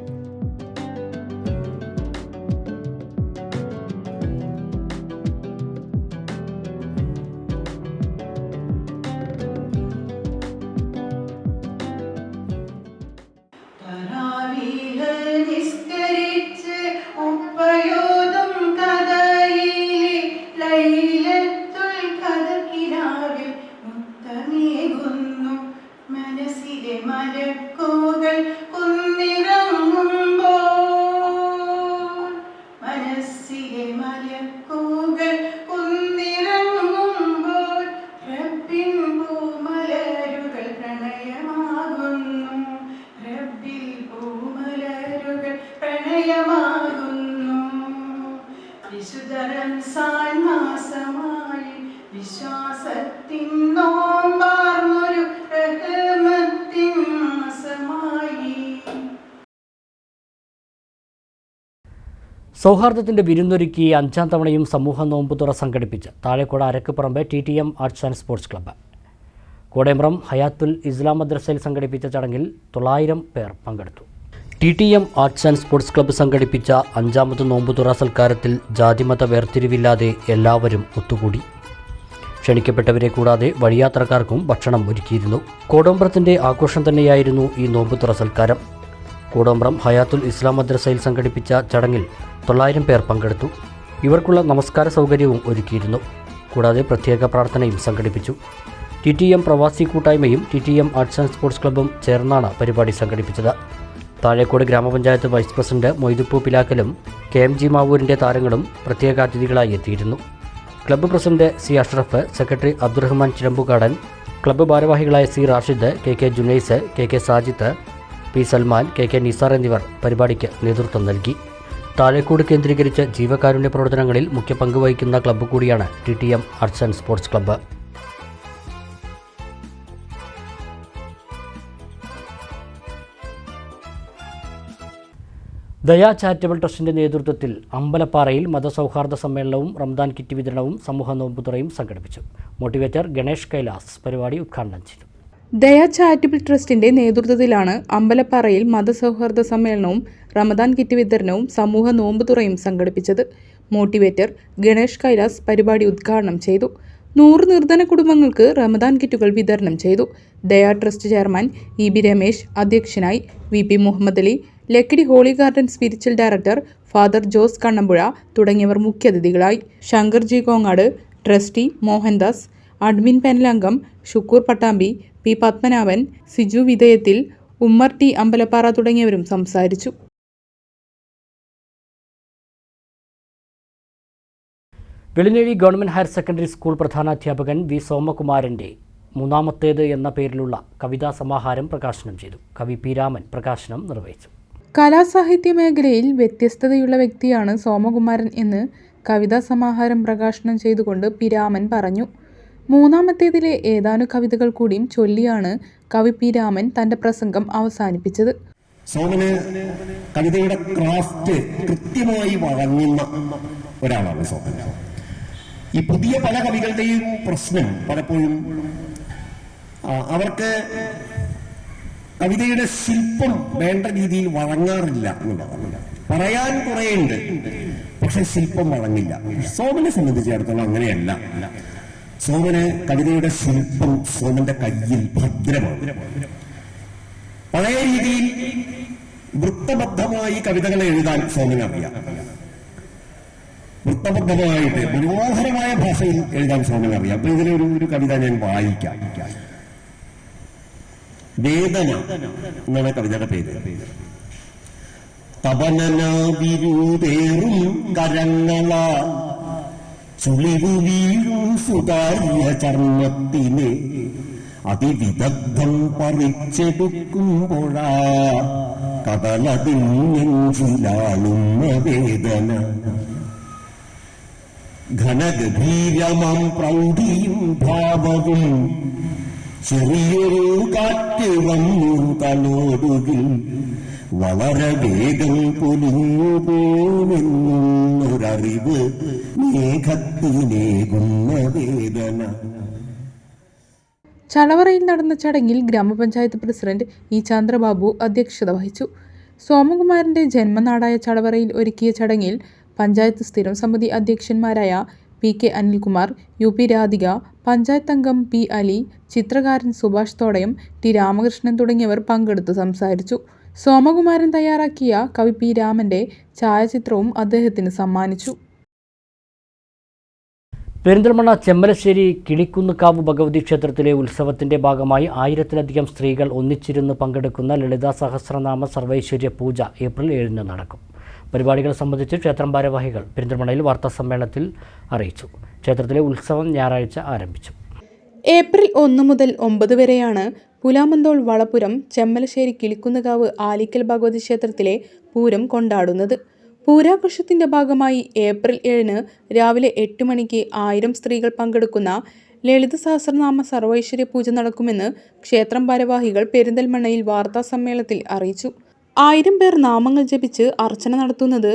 സൗഹാർദ്ദത്തിന്റെ വിരുന്നൊരുക്കി 5ാം തവണയും സമൂഹ നോമ്പുതുറ സംഘടിപ്പിച്ച് Thazhekode Arakkuparamb TTM arts and sports club. Kodembram Hayathul Islam മദ്രസയിൽ സംഘടിപ്പിച്ച ചടങ്ങിൽ 900 പേർ പങ്കെടുത്തു. TTM arts and sports club സംഘടിപ്പിച്ച 5ാമത് നോമ്പുതുറ സൽക്കാരത്തിൽ ജാതിമത വേർതിരിവില്ലാതെ എല്ലാവരും ഒത്തുകൂടി. ക്ഷണിക്കപ്പെട്ടവരെ കൂടാതെ വഴിയാത്രക്കാർക്കും ഭക്ഷണം ഒരുക്കിയിരുന്നു. കോടോമ്പ്രത്തിൻ്റെ ആഘോഷം തന്നെയായിരുന്നു ഈ നോമ്പുതുറ സൽക്കാരം. കോടോമ്പ്രം ഹയാത്തുൽ ഇസ്ലാം മദ്രസയിൽ സംഘടിപ്പിച്ച ചടങ്ങിൽ 900 പേർ പങ്കെടുത്തു. ഇവർക്കുള്ള നമസ്കാര സൗകര്യവും ഒരുക്കിയിരുന്നു. കൂടാതെ പ്രത്യേക പ്രാർത്ഥനയും സംഘടിപ്പിച്ചു. TTM പ്രവാസി കൂട്ടായ്മയും TTM ആർട്സ് ആൻഡ് സ്പോർട്സ് ക്ലബ്ബും ചേർന്നാണ് പരിപാടി സംഘടിപ്പിച്ചത്. താഴേക്കോട് ഗ്രാമപഞ്ചായത്ത് വൈസ് പ്രസിഡന്റ് മൊയ്തുപ്പു പിലാക്കലും KMG മാവൂരിൻ്റെ താരങ്ങളും പ്രത്യേക അതിഥികളായി എത്തിയിരുന്നു. Club president C. Ashraf, secretary Abdurahman Chirambukadan, club ഭാരവാഹികളായ C. Rashid, KK Junais, KK Sajith, P. Salman, KK Nisar എന്നിവർ പരിപാടിക്ക് നേതൃത്വം നൽകി. താഴേക്കോട് കേന്ദ്രീകരിച്ച് ജീവകാരുണ്യ പ്രവർത്തനങ്ങളിൽ മുഖ്യ പങ്ക് വഹിക്കുന്ന ക്ലബ്ബ് കൂടിയാണ് TTM arts and sports club. Daya charitable ട്രസ്റ്റിൻ്റെ നേതൃത്വത്തിൽ അമ്പലപ്പാറയിൽ മതസൗഹാർദ്ദ സമ്മേളനവും റംദാൻ കിറ്റ് വിതരണവും സമൂഹ നോമ്പുതുറയും സംഘടിപ്പിച്ചു. മോട്ടിവേറ്റർ ഗണേഷ് കൈലാസ് പരിപാടി ഉദ്ഘാടനം ചെയ്തു. ദയാ ചാരിറ്റബിൾ ട്രസ്റ്റിന്റെ നേതൃത്വത്തിലാണ് അമ്പലപ്പാറയിൽ മതസൗഹാർദ്ദ സമ്മേളനവും റമദാൻ കിറ്റ് വിതരണവും സമൂഹ നോമ്പുതുറയും സംഘടിപ്പിച്ചത്. മോട്ടിവേറ്റർ ഗണേഷ് കൈലാസ് പരിപാടി ഉദ്ഘാടനം ചെയ്തു. 100 നിർധന കുടുംബങ്ങൾക്ക് റമദാൻ കിറ്റുകൾ വിതരണം ചെയ്തു. Daya trust chairman EB Ramesh അധ്യക്ഷനായി. VP Muhammad Ali, Lakkidi Holy Garden spiritual director father Jose Kannampuzha തുടങ്ങിയവർ മുഖ്യാതിഥികളായി. Shankar ji Kongad, trustee Mohandas, admin panel അംഗം ഷുക്കൂർ പട്ടാമ്പി, P. പത്മനാഭൻ, സിജു വിധേയത്തിൽ, ഉമ്മർ T. അമ്പലപ്പാറ തുടങ്ങിയവരും സംസാരിച്ചു. Velinezhi government higher secondary school പ്രധാനാധ്യാപകൻ V. സോമകുമാരൻ്റെ 3ാമത്തേത് എന്ന പേരിലുള്ള കവിതാ സമാഹാരം പ്രകാശനം ചെയ്തു. കവി P. രാമൻ പ്രകാശനം നിർവഹിച്ചു. കലാസാഹിത്യ മേഖലയിൽ വ്യത്യസ്തതയുള്ള വ്യക്തിയാണ് സോമകുമാരൻ എന്ന് കവിതാ സമാഹാരം പ്രകാശനം ചെയ്തുകൊണ്ട് P. രാമൻ പറഞ്ഞു. 3ാമത്തേതിലെ ഏതാനും കവിതകൾ കൂടിയും ചൊല്ലിയാണ് കവി P. രാമൻ തൻ്റെ പ്രസംഗം അവസാനിപ്പിച്ചത്. സോമന് കവിതയുടെ ക്രാഫ്റ്റ് കൃത്യമായി വഴങ്ങുന്ന ഒരാളാണ് സോമൻ. ഈ പുതിയ പല കവികളുടെയും പ്രശ്നം പലപ്പോഴും അവർക്ക് കവിതയുടെ ശില്പം വേണ്ട രീതിയിൽ വഴങ്ങാറില്ല എന്നുള്ളതാണ്. പറയാൻ കുറേയുണ്ട്, പക്ഷെ ശില്പം വഴങ്ങില്ല. സോമനെ സംബന്ധിച്ചിടത്തോളം അങ്ങനെയല്ല. സോമന് കവിതയുടെ ശില്പം സോമന്റെ കയ്യിൽ ഭദ്രമാണ്. പഴയ രീതിയിൽ വൃത്തബദ്ധമായി കവിതകൾ എഴുതാൻ സോമന് അറിയാം. വൃത്തബദ്ധമായിട്ട് മനോഹരമായ ഭാഷയിൽ എഴുതാൻ സോമന് അറിയാം. അപ്പൊ ഇതിലൊരു കവിത ഞാൻ വായിക്കാം. വേദന എന്നാണ് കവിതയുടെ പേര്. തപനനാവിരൂതേറും കരങ്ങള ചുളിവു വീഴും സുതാര്യ ചർമ്മത്തിനെ അതിവിദഗ്ധം പറിച്ചെടുക്കുമ്പോഴാ കടലതിൻ നെഞ്ചിലാളുന്ന വേദന. ഘനഗഭീരമാം പ്രൗഢിയും ഭാവവും ചെറിയൊരു കാറ്റ് വന്നു തലോടുകിൽ വളരെ വേഗം പൊലിഞ്ഞു പോമെന്നൊരറിവ് മേഘത്തിനേകുന്ന വേദന. ചളവറയിൽ നടന്ന ചടങ്ങിൽ ഗ്രാമപഞ്ചായത്ത് പ്രസിഡന്റ് E. ചന്ദ്രബാബു അധ്യക്ഷത വഹിച്ചു. സോമകുമാരന്റെ ജന്മനാടായ ചളവറയിൽ ഒരുക്കിയ ചടങ്ങിൽ പഞ്ചായത്ത് സ്ഥിരം സമിതി അധ്യക്ഷന്മാരായ PK അനിൽകുമാർ, UP രാധിക, പഞ്ചായത്ത് അംഗം P. അലി, ചിത്രകാരൻ സുഭാഷ് തോടയം, T. രാമകൃഷ്ണൻ തുടങ്ങിയവർ പങ്കെടുത്ത് സംസാരിച്ചു. സോമകുമാരൻ തയ്യാറാക്കിയ കവി P. രാമന്റെ ഛായാചിത്രവും അദ്ദേഹത്തിന് സമ്മാനിച്ചു. പെരിന്തൽമണ്ണ ചെമ്മലശ്ശേരി കിളിക്കുന്നുകാവ് ഭഗവതി ക്ഷേത്രത്തിലെ ഉത്സവത്തിന്റെ ഭാഗമായി 1000-ലധികം സ്ത്രീകൾ ഒന്നിച്ചിരുന്ന് പങ്കെടുക്കുന്ന ലളിതാ സഹസ്രനാമ സർവൈശ്വര്യ പൂജ ഏപ്രിൽ 7-ന് നടക്കും. പരിപാടികൾ സംബന്ധിച്ച് ക്ഷേത്രം ഭാരവാഹികൾ പെരിന്തൽമണ്ണയിൽ വാർത്താസമ്മേളനത്തിൽ അറിയിച്ചു. ക്ഷേത്രത്തിലെ ഉത്സവം ഞായറാഴ്ച ആരംഭിച്ചു. ഏപ്രിൽ 1 മുതൽ 9 വരെയാണ് പുലാമന്തോൾ വളപുരം ചെമ്മലശ്ശേരി കിളിക്കുന്നുകാവ് ആലിക്കൽ ഭഗവതി ക്ഷേത്രത്തിലെ പൂരം കൊണ്ടാടുന്നത്. പൂരാഘോഷത്തിന്റെ ഭാഗമായി ഏപ്രിൽ 7-ന് രാവിലെ 8 മണിക്ക് 1000 സ്ത്രീകൾ പങ്കെടുക്കുന്ന ലളിത സഹസ്രനാമ സർവൈശ്വര്യ പൂജ നടക്കുമെന്ന് ക്ഷേത്രം ഭാരവാഹികൾ പെരിന്തൽമണ്ണയിൽ വാർത്താസമ്മേളനത്തിൽ അറിയിച്ചു. 1000 പേർ നാമങ്ങൾ ജപിച്ച് അർച്ചന നടത്തുന്നത്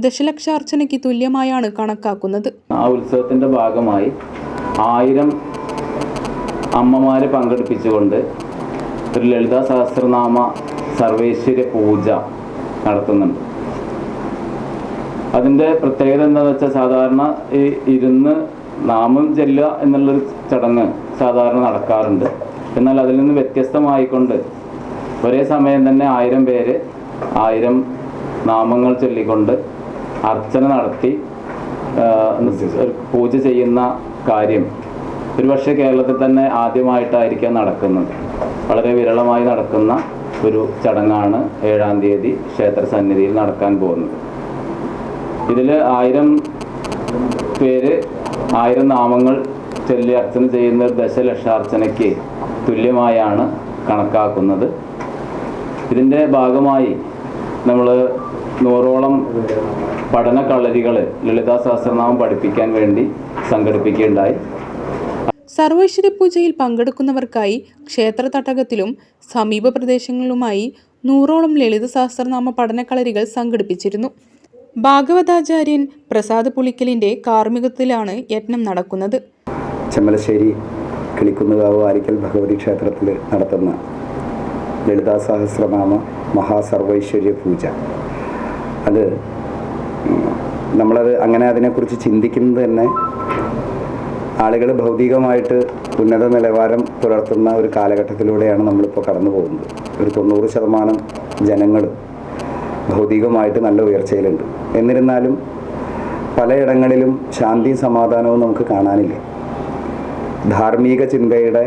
ദശലക്ഷാർച്ചനയ്ക്ക് തുല്യമായാണ് കണക്കാക്കുന്നത്. ആ ഉത്സവത്തിന്റെ ഭാഗമായി 1000 അമ്മമാരെ പങ്കെടുപ്പിച്ചുകൊണ്ട് ഒരു ലളിതാ സഹസ്രനാമ സർവേശ്വര്യ പൂജ നടത്തുന്നുണ്ട്. അതിൻ്റെ പ്രത്യേകത എന്താണെന്ന് വെച്ചാൽ സാധാരണ ഈ ഇരുന്ന് നാമം ചെല്ലുക എന്നുള്ളൊരു ചടങ്ങ് സാധാരണ നടക്കാറുണ്ട്. എന്നാൽ അതിൽ നിന്ന് വ്യത്യസ്തമായിക്കൊണ്ട് ഒരേ സമയം തന്നെ 1000 പേര് 1000 നാമങ്ങൾ ചൊല്ലിക്കൊണ്ട് അർച്ചന നടത്തി പൂജ ചെയ്യുന്ന കാര്യം ഒരുപക്ഷെ കേരളത്തിൽ തന്നെ ആദ്യമായിട്ടായിരിക്കാം നടക്കുന്നത്. വളരെ വിരളമായി നടക്കുന്ന ഒരു ചടങ്ങാണ് 7-ാം തീയതി ക്ഷേത്ര സന്നിധിയിൽ നടക്കാൻ പോകുന്നത്. ഇതിൽ 1000 പേര് 1000 നാമങ്ങൾ ചൊല്ലി അർച്ചന ചെയ്യുന്ന ഒരു ദശലക്ഷാർച്ചനയ്ക്ക് തുല്യമായാണ് കണക്കാക്കുന്നത്. ഇതിൻ്റെ ഭാഗമായി നമ്മൾ 100ഓളം പഠന കളരികൾ ലളിതാ സഹസ്രനാമം പഠിപ്പിക്കാൻ വേണ്ടി സംഘടിപ്പിക്കുകയുണ്ടായി. സർവേശ്വര പൂജയിൽ പങ്കെടുക്കുന്നവർക്കായി ക്ഷേത്ര തട്ടകത്തിലും സമീപ പ്രദേശങ്ങളിലുമായി 100ഓളം ലളിത സഹസ്രനാമ പഠനക്കളരികൾ സംഘടിപ്പിച്ചിരുന്നു. ഭാഗവതാചാര്യൻ പ്രസാദ് പുളിക്കലിൻ്റെ കാർമ്മികത്വത്തിലാണ് യജ്ഞം നടക്കുന്നത്. ചെമ്മലശ്ശേരി കിളിക്കുന്നുകാവ് ആരിക്കൽ ഭഗവതി ക്ഷേത്രത്തിൽ നടത്തുന്ന ലളിതാ സഹസ്രനാമ മഹാസർവൈശ്വര്യ പൂജ, അത് നമ്മളത് അങ്ങനെ അതിനെക്കുറിച്ച് ചിന്തിക്കുന്നത് തന്നെ ആളുകൾ ഭൗതികമായിട്ട് ഉന്നത നിലവാരം പുലർത്തുന്ന ഒരു കാലഘട്ടത്തിലൂടെയാണ് നമ്മളിപ്പോൾ കടന്നു പോകുന്നത്. ഒരു 90% ജനങ്ങളും ഭൗതികമായിട്ട് നല്ല ഉയർച്ചയിലുണ്ട്. എന്നിരുന്നാലും പലയിടങ്ങളിലും ശാന്തിയും സമാധാനവും നമുക്ക് കാണാനില്ല. ധാർമ്മിക ചിന്തയുടെ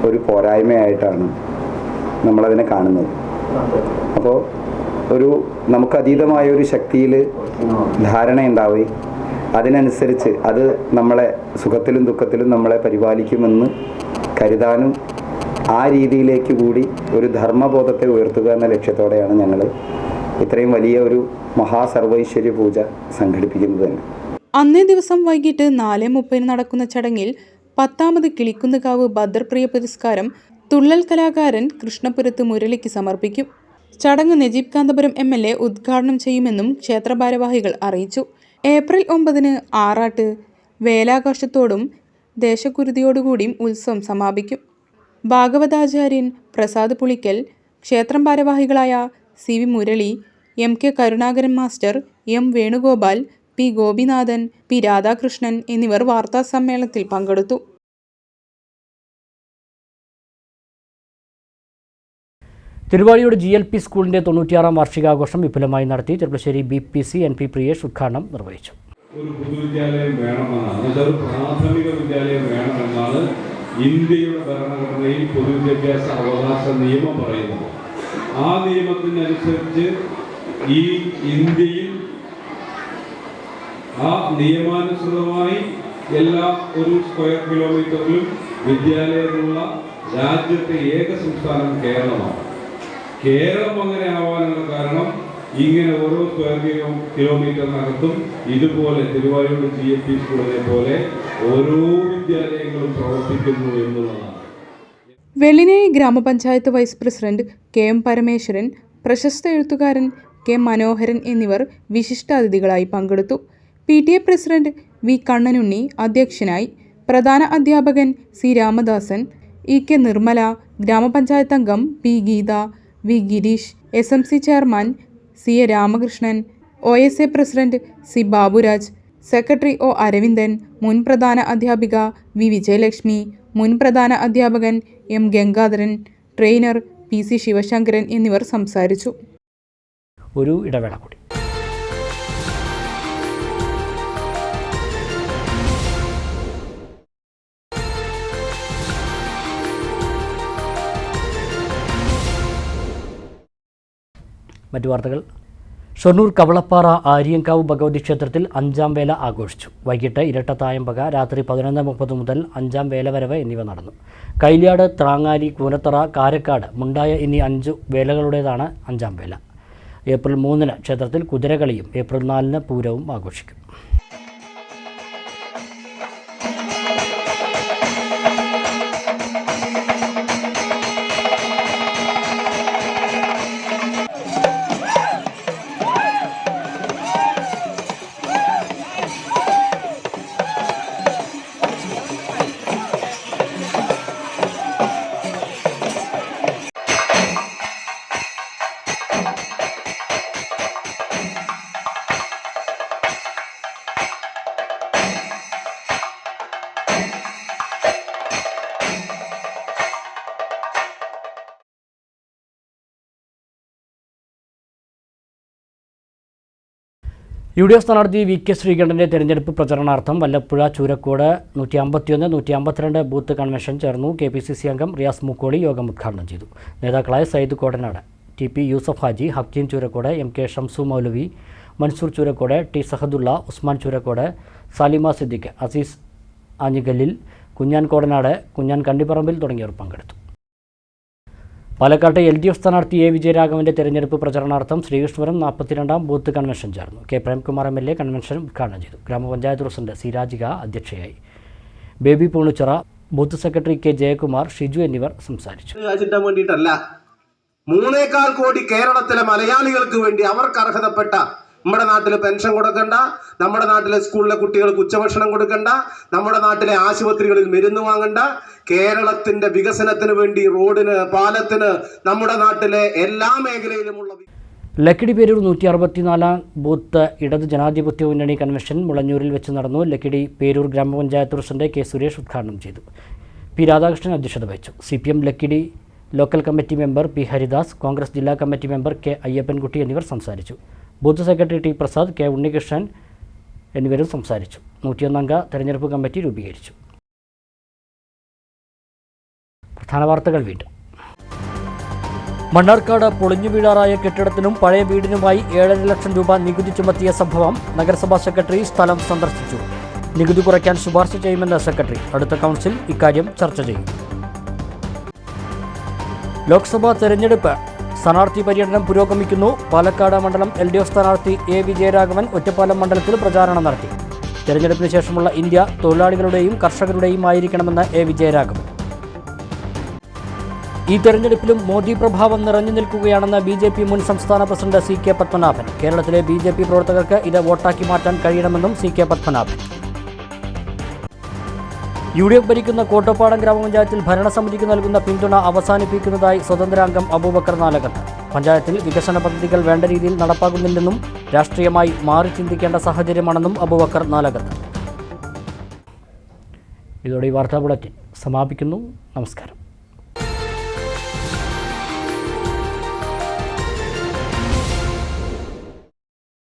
ഒരു പോരായ്മയായിട്ടാണ് നമ്മളതിനെ കാണുന്നത്. അപ്പോൾ നമുക്ക് അതീതമായ ഒരു ശക്തിയിൽ ധാരണയുണ്ടാവുകയും അതിനനുസരിച്ച് അത് നമ്മളെ സുഖത്തിലും ദുഃഖത്തിലും നമ്മളെ പരിപാലിക്കുമെന്ന് കരുതാനും ആ രീതിയിലേക്ക് കൂടി ഒരു ധർമ്മബോധത്തെ ഉയർത്തുക എന്ന ലക്ഷ്യത്തോടെയാണ് ഞങ്ങൾ ഇത്രയും വലിയ ഒരു മഹാസർവൈശ്വര്യ പൂജ സംഘടിപ്പിക്കുന്നത് തന്നെ. അന്നേ ദിവസം വൈകിട്ട് 4:30 നടക്കുന്ന ചടങ്ങിൽ 10ാമത് കിളിക്കുന്നുകാവ് ഭദ്രപ്രിയ പുരസ്കാരം തുള്ളൽ കലാകാരൻ കൃഷ്ണപുരത്ത് മുരളിക്ക് സമർപ്പിക്കും. ചടങ്ങ് നജീബ് കാന്തപുരം MLA ഉദ്ഘാടനം ചെയ്യുമെന്നും ക്ഷേത്ര ഭാരവാഹികൾ അറിയിച്ചു. ഏപ്രിൽ 9 ആറാട്ട് വേലാഘോഷത്തോടും ദേശകുരുതിയോടുകൂടിയും ഉത്സവം സമാപിക്കും. ഭാഗവതാചാര്യൻ പ്രസാദ് പുളിക്കൽ, ക്ഷേത്രം ഭാരവാഹികളായ CV Murali, MK Karunakaran master, M Venugopal, P Gopinathan, P Radhakrishnan എന്നിവർ വാർത്താസമ്മേളനത്തിൽ പങ്കെടുത്തു. തിരുവാളിയോട് GLP സ്കൂളിന്റെ 96ാം വാർഷികാഘോഷം വിപുലമായി നടത്തി. ചെറുപ്പശ്ശേരി BPC NP പ്രിയേഷ് ഉദ്ഘാടനം നിർവഹിച്ചു. ഒരു പൊതുവിദ്യാലയം വേണമെന്നാണ്, അതൊരു പ്രാഥമിക വിദ്യാലയം വേണമെന്നാണ് ഇന്ത്യയുടെ ഭരണഘടനയിൽ പൊതുവിദ്യാഭ്യാസ അവകാശ നിയമം പറയുന്നത്. ആ നിയമത്തിനനുസരിച്ച് ഈ ഇന്ത്യയിൽ ആ നിയമാനുസൃതമായി എല്ലാ ഒരു സ്ക്വയർ കിലോമീറ്ററിലും വിദ്യാലയമുള്ള രാജ്യത്തെ ഏക സംസ്ഥാനം കേരളമാണ്. കേരളം അങ്ങനെ ആവാനുള്ള കാരണം ഇങ്ങനെ ഓരോ സ്ക്വയർ കിലോമീറ്ററിനകത്തും ഇതുപോലെ തിരുവായൂർ GLP സ്കൂളിനെ പോലെ ഓരോ വിദ്യാലയങ്ങളും പ്രവർത്തിക്കുന്നു എന്നുള്ളതാണ്. വെള്ളിനേഴി ഗ്രാമപഞ്ചായത്ത് വൈസ് പ്രസിഡന്റ് KM പരമേശ്വരൻ, പ്രശസ്ത എഴുത്തുകാരൻ K മനോഹരൻ എന്നിവർ വിശിഷ്ടാതിഥികളായി പങ്കെടുത്തു. PTA പ്രസിഡന്റ് V കണ്ണനുണ്ണി അധ്യക്ഷനായി. പ്രധാന അധ്യാപകൻ C രാമദാസൻ, EK നിർമ്മല, ഗ്രാമപഞ്ചായത്ത് അംഗം P Geetha, V Gireesh, SMC chairman CA Ramakrishnan, OSA president C Baburaj, secretary O Aravindan, മുൻ പ്രധാന അധ്യാപിക V വിജയലക്ഷ്മി, മുൻ പ്രധാന അധ്യാപകൻ M Gangadharan, trainer PC Sivasankaran എന്നിവർ സംസാരിച്ചു. ഒരു ഇടവേള കൂടി. മറ്റു വാർത്തകൾ. ഷൊർണൂർ കവളപ്പാറ ആര്യങ്കാവ് ഭഗവതി ക്ഷേത്രത്തിൽ 5ാം വേല ആഘോഷിച്ചു. വൈകിട്ട് ഇരട്ടത്തായമ്പക രാത്രി 11:30 മുതൽ 5ാം വേല വരവ് എന്നിവ നടന്നു. കൈലിയാട്, ത്രാങ്ങാലി, കൂനത്തറ, കാരക്കാട്, മുണ്ടായ എന്നീ 5 വേലകളുടേതാണ് 5ാം വേല. ഏപ്രിൽ 3 ക്ഷേത്രത്തിൽ കുതിരകളിയും ഏപ്രിൽ 4 പൂരവും ആഘോഷിക്കും. UDF സ്ഥാനാർത്ഥി VK ശ്രീകണ്ഠന്റെ തെരഞ്ഞെടുപ്പ് പ്രചരണാർത്ഥം വല്ലപ്പുഴ ചൂരക്കോട് 151, 152 ബൂത്ത് കൺവെൻഷൻ ചേർന്നു. KPCC അംഗം റിയാസ് മുക്കോളി യോഗം ഉദ്ഘാടനം ചെയ്തു. നേതാക്കളായ സയ്യിദ് കോടനാട്, TP യൂസഫ് ഹാജി, ഹക്കീം ചൂരക്കോട്, MK ഷംസു മൗലവി, മൻസൂർ ചൂരക്കോട്, T സഹദുള്ള, ഉസ്മാൻ ചൂരക്കോട്, സാലിമ സിദ്ദിഖ്, അസീസ് ആഞ്ഞിക്കല്ലിൽ, കുഞ്ഞാൻ കോടനാട്, കുഞ്ഞാൻ കണ്ടിപ്പറമ്പിൽ തുടങ്ങിയവർ പങ്കെടുത്തു. പാലക്കാട്ടെ LDF സ്ഥാനാർത്ഥി A വിജയരാഘവന്റെ തെരഞ്ഞെടുപ്പ് പ്രചരണാർത്ഥം ശ്രീകൃഷ്ണപുരം 42 ബൂത്ത് കൺവെൻഷൻ ചേർന്നു. K പ്രേംകുമാർ MLA കൺവെൻഷൻ ഉദ്ഘാടനം ചെയ്തു. ഗ്രാമപഞ്ചായത്ത് പ്രസിഡന്റ് C രാജിക അധ്യക്ഷയായി. Baby Poonichira, booth secretary K Jayakumar, Shiju എന്നിവർ സംസാരിച്ചു. 3.25 കോടി കേരളത്തിലെ മലയാളികൾക്ക് വേണ്ടി അവർക്ക് അർഹതപ്പെട്ട നമ്മുടെ നാട്ടിൽ പെൻഷൻ കൊടുക്കണ്ട, നമ്മുടെ നാട്ടിലെ സ്കൂളിലെ കുട്ടികൾക്ക് ഉച്ചഭക്ഷണം കൊടുക്കണ്ട, നമ്മുടെ നാട്ടിലെ ആശുപത്രികളിൽ മരുന്ന് വാങ്ങണ്ട, കേരളത്തിന്റെ വികസനത്തിന് വേണ്ടി റോഡിന്, പാലത്തിന്, നമ്മുടെ നാട്ടിലെ എല്ലാ മേഖലയിലുമുള്ള ലക്കിടി പേരൂർ 164 ബൂത്ത് ഇടത് ജനാധിപത്യ മുന്നണി കൺവെൻഷൻ മുളഞ്ഞൂരിൽ വെച്ച് നടന്നു. ലക്കിടി പേരൂർ ഗ്രാമപഞ്ചായത്ത് പ്രസിഡന്റ് K സുരേഷ് ഉദ്ഘാടനം ചെയ്തു. P രാധാകൃഷ്ണൻ അധ്യക്ഷത വഹിച്ചു. CPM Lakkidi local committee member P Haridas, Congress ജില്ലാ കമ്മിറ്റി മെമ്പർ K അയ്യപ്പൻകുട്ടി എന്നിവർ സംസാരിച്ചു. Booth secretary T Prasad, K Unnikrishnan എന്നിവരും സംസാരിച്ചു. 101 അംഗ തെരഞ്ഞെടുപ്പ് കമ്മിറ്റി രൂപീകരിച്ചു. പ്രധാന വാർത്തകൾ വീണ്ടും. മണ്ണാർക്കാട് പൊളിഞ്ഞു വീഴാറായ കെട്ടിടത്തിനും പഴയ വീടിനുമായി 7.5 ലക്ഷം രൂപ നികുതി ചുമത്തിയ സംഭവം. നഗരസഭാ സെക്രട്ടറി സ്ഥലം സന്ദർശിച്ചു. നികുതി കുറയ്ക്കാൻ ശുപാർശ ചെയ്യുമെന്ന് സെക്രട്ടറി. അടുത്ത കൗൺസിൽ ഇക്കാര്യം ചർച്ച ചെയ്യും. ലോക്സഭാ തെരഞ്ഞെടുപ്പ് സ്ഥാനാർത്ഥി പര്യടനം പുരോഗമിക്കുന്നു. പാലക്കാട് മണ്ഡലം LDF സ്ഥാനാർത്ഥി A വിജയരാഘവൻ ഒറ്റപ്പാലം മണ്ഡലത്തിൽ പ്രചാരണം നടത്തി. തെരഞ്ഞെടുപ്പിന് ശേഷമുള്ള ഇന്ത്യ തൊഴിലാളികളുടെയും കർഷകരുടെയും ആയിരിക്കണമെന്ന് A വിജയരാഘവൻ. ഈ തെരഞ്ഞെടുപ്പിലും മോദി പ്രഭാവം നിറഞ്ഞു നിൽക്കുകയാണെന്ന് BJP മുൻ സംസ്ഥാന പ്രസിഡന്റ് CK പത്മനാഭൻ. കേരളത്തിലെ BJP പ്രവർത്തകർക്ക് ഇത് വോട്ടാക്കി മാറ്റാൻ കഴിയണമെന്നും CK പത്മനാഭൻ. UDF ഭരിക്കുന്ന കോട്ടപ്പാടം ഗ്രാമപഞ്ചായത്തിൽ ഭരണസമിതിക്ക് നൽകുന്ന പിന്തുണ അവസാനിപ്പിക്കുന്നതായി സ്വതന്ത്രാംഗം അബൂബക്കർ നാലകത്ത്. പഞ്ചായത്തിൽ വികസന പദ്ധതികൾ വേണ്ട രീതിയിൽ നടപ്പാകുന്നില്ലെന്നും രാഷ്ട്രീയമായി മാറി ചിന്തിക്കേണ്ട സാഹചര്യമാണെന്നും അബൂബക്കർ നാലകത്ത്. ഇതോടെ ഈ വാർത്താ ബുള്ളറ്റിൻ സമാപിക്കുന്നു. നമസ്കാരം.